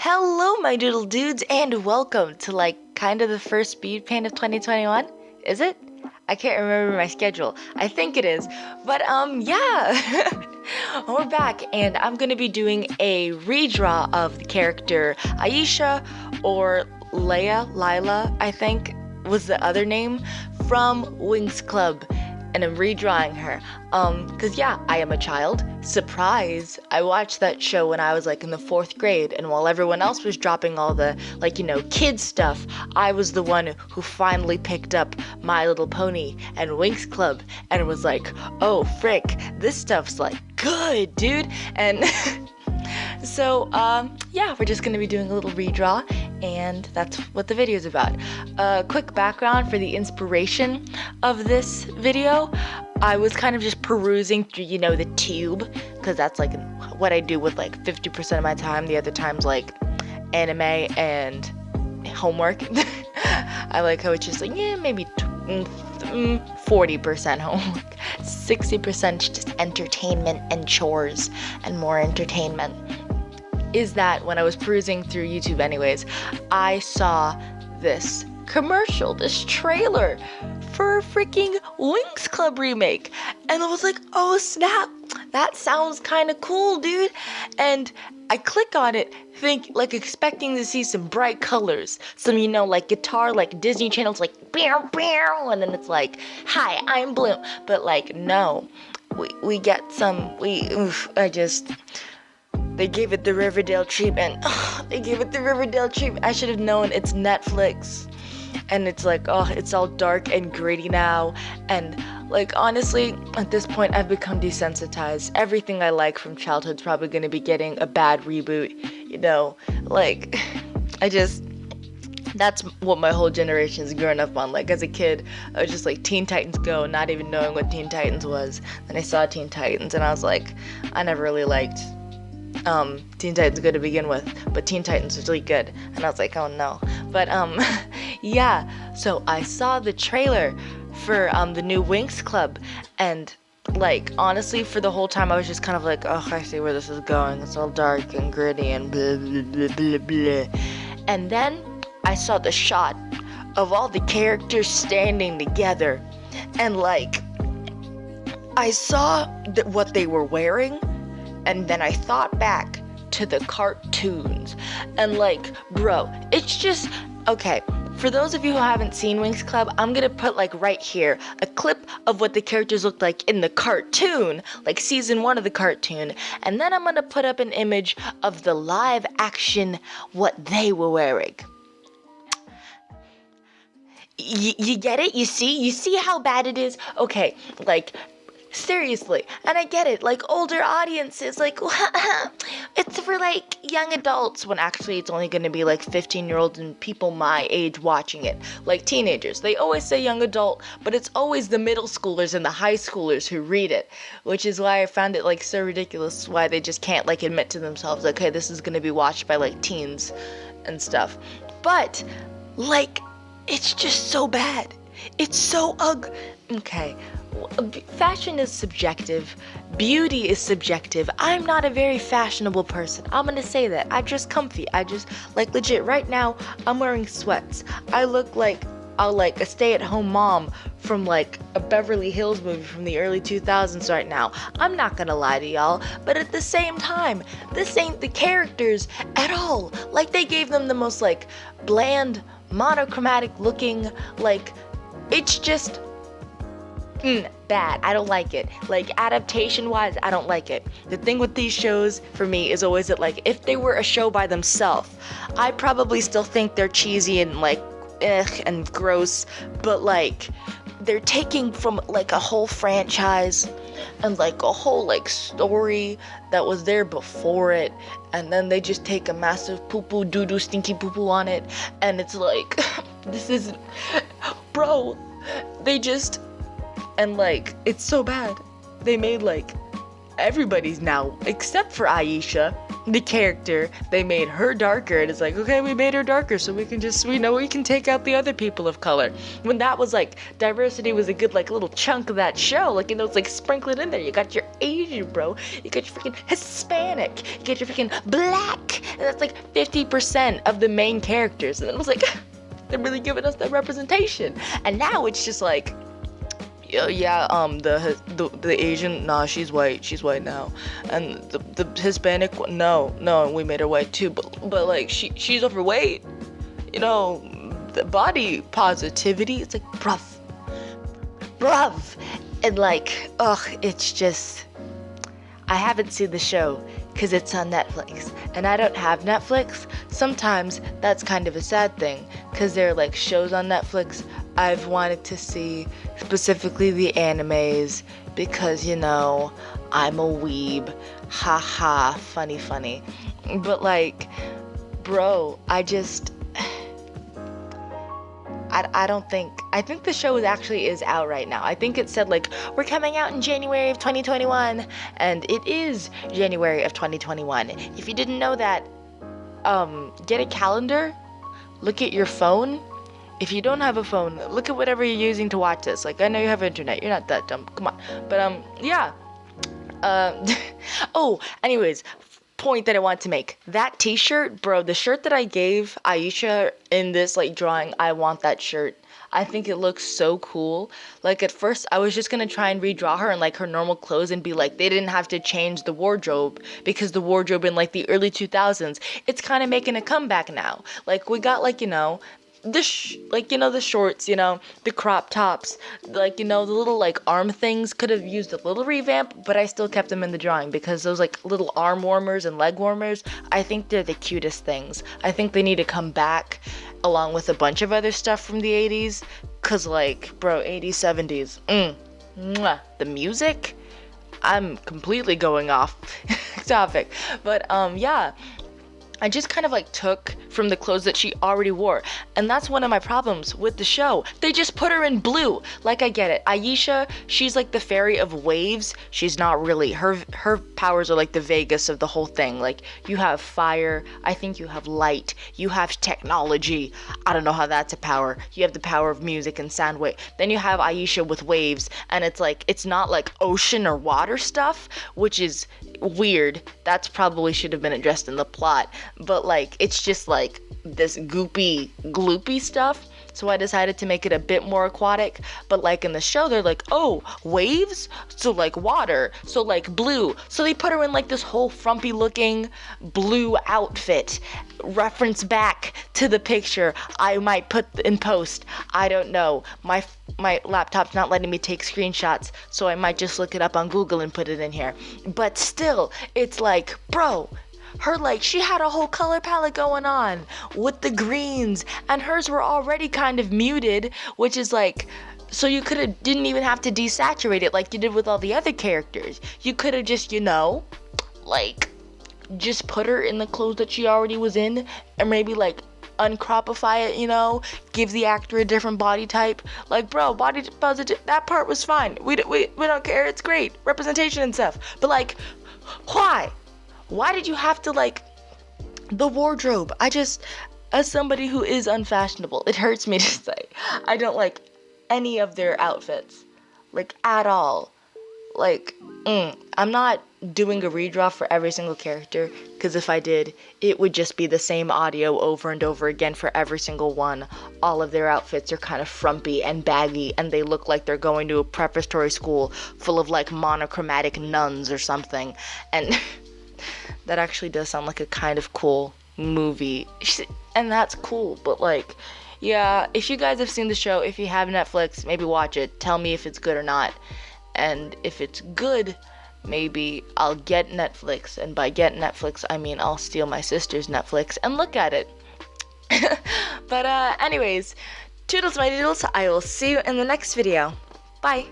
Hello, my doodle dudes, and welcome to kind of the first speed paint of 2021. Is it? I can't remember my schedule. I think it is. But yeah. We're back, and I'm gonna be doing a redraw of the character Aisha, or Lila, I think was the other name, from Winx Club. And I'm redrawing her. Cause yeah, I am a child. Surprise! I watched that show when I was in the 4th grade, and while everyone else was dropping all the kid stuff, I was the one who finally picked up My Little Pony and Winx Club and was like, oh frick, this stuff's good, dude. And so yeah, we're just gonna be doing a little redraw, and that's what the video is about. Quick background for the inspiration of this video. I was kind of just perusing through, the tube, because that's what I do with 50% of my time. The other time's anime and homework. I like how it's just maybe 40% homework, 60% just entertainment and chores and more entertainment. Is that when I was perusing through YouTube anyways, I saw this commercial, this trailer for a freaking Winx Club remake, and I was like, oh snap, that sounds kind of cool, dude. And I click on it, expecting to see some bright colors, some guitar Disney channels bow bow, and then it's hi, I'm Blue, but no, we get some, they gave it the Riverdale treatment. They gave it the Riverdale treatment. I should have known. It's Netflix. And it's it's all dark and gritty now. And honestly, at this point, I've become desensitized. Everything I like from childhood's probably going to be getting a bad reboot. That's what my whole generation is growing up on. As a kid, I was just Teen Titans Go, not even knowing what Teen Titans was. Then I saw Teen Titans, and I was I never really liked Teen Titans Go to begin with, but Teen Titans was really good, and I was oh no. But yeah, so I saw the trailer for the new Winx Club, and honestly, for the whole time I was just kind of oh, I see where this is going. It's all dark and gritty and blah blah blah blah blah. And then I saw the shot of all the characters standing together, and I saw what they were wearing. And then I thought back to the cartoons, and bro, it's just, okay, for those of you who haven't seen Winx Club, I'm gonna put right here, a clip of what the characters looked like in the cartoon, season 1 of the cartoon, and then I'm gonna put up an image of the live action, what they were wearing. You get it? You see how bad it is? Okay, seriously, and I get it, older audiences, it's for young adults, when actually it's only gonna be 15-year-olds and people my age watching it, teenagers. They always say young adult, but it's always the middle schoolers and the high schoolers who read it, which is why I found it so ridiculous why they just can't admit to themselves, okay, this is gonna be watched by teens and stuff. But it's just so bad. It's so ugly. Okay. Fashion is subjective. Beauty is subjective. I'm not a very fashionable person. I'm gonna say that. I'm just comfy. I just, legit, right now, I'm wearing sweats. I look a stay-at-home mom from a Beverly Hills movie from the early 2000s right now. I'm not gonna lie to y'all, but at the same time, this ain't the characters at all. They gave them the most bland, monochromatic looking, it's just bad. I don't like it. Adaptation wise, I don't like it. The thing with these shows for me is always that if they were a show by themselves, I probably still think they're cheesy and and gross, but they're taking from a whole franchise and a whole story that was there before it, and then they just take a massive poo-poo doo-doo stinky poo-poo on it, and it's this is, bro, they just, and it's so bad. They made everybody's now, except for Aisha, the character. They made her darker, and it's like, okay, we made her darker so we can we can take out the other people of color. When that was like, diversity was a good like little chunk of that show, like, it's like sprinkled in there. You got your Asian, bro, you got your freaking Hispanic, you got your freaking black, and that's like 50% of the main characters. And it was like, they're really giving us that representation. And now it's just like, the Asian, nah, she's white now, and the Hispanic one, no, we made her white too, but like she's overweight, the body positivity, it's like bruv, and like, it's just, I haven't seen the show because it's on Netflix, and I don't have Netflix. Sometimes that's kind of a sad thing, because there are like shows on Netflix I've wanted to see, specifically the animes, because, I'm a weeb, haha, funny, but like, bro, I think the show is out right now. I think it said like, we're coming out in January of 2021, and it is January of 2021. If you didn't know that, get a calendar, look at your phone. If you don't have a phone, look at whatever you're using to watch this. Like, I know you have internet, you're not that dumb, come on. But, yeah. Anyways, point that I want to make. That t-shirt, bro, the shirt that I gave Aisha in this, like, drawing, I want that shirt. I think it looks so cool. Like, at first, I was just gonna try and redraw her in, like, her normal clothes and be like, they didn't have to change the wardrobe, because the wardrobe in, like, the early 2000s, it's kind of making a comeback now. Like, we got, like, the shorts, the crop tops, like, the little, like, arm things could have used a little revamp, but I still kept them in the drawing, because those, like, little arm warmers and leg warmers, I think they're the cutest things. I think they need to come back, along with a bunch of other stuff from the 80s, because, like, bro, 80s, 70s, the music, I'm completely going off topic, but, yeah, I just kind of like took from the clothes that she already wore. And that's one of my problems with the show. They just put her in blue. Like, I get it. Aisha, she's like the fairy of waves. She's not really. Her powers are like the Vegas of the whole thing. Like, you have fire. I think you have light. You have technology. I don't know how that's a power. You have the power of music and sound wave. Then you have Aisha with waves. And it's like, it's not like ocean or water stuff, which is weird. That's probably should have been addressed in the plot. But like, it's just like this gloopy stuff. So I decided to make it a bit more aquatic. But like in the show, they're like, oh, waves? So like water. So like blue. So they put her in like this whole frumpy looking blue outfit. Reference back to the picture I might put in post. I don't know. My laptop's not letting me take screenshots, so I might just look it up on Google and put it in here. But still, it's like, bro, her, like, she had a whole color palette going on with the greens, and hers were already kind of muted, which is like, so you didn't even have to desaturate it like you did with all the other characters. You could have just, like, just put her in the clothes that she already was in, and maybe, like, uncropify it, give the actor a different body type. Like, bro, body positive, that part was fine. We don't care, it's great, representation and stuff. But, like, why did you have to, like, the wardrobe? As somebody who is unfashionable, it hurts me to say, I don't like any of their outfits, like, at all. Like, I'm not doing a redraw for every single character, because if I did, it would just be the same audio over and over again for every single one. All of their outfits are kind of frumpy and baggy, and they look like they're going to a preparatory school full of, like, monochromatic nuns or something, and that actually does sound like a kind of cool movie, and that's cool, but, like, yeah, if you guys have seen the show, if you have Netflix, maybe watch it, tell me if it's good or not, and if it's good, maybe I'll get Netflix, and by get Netflix, I mean I'll steal my sister's Netflix and look at it. But anyways, toodles my doodles, I will see you in the next video. Bye.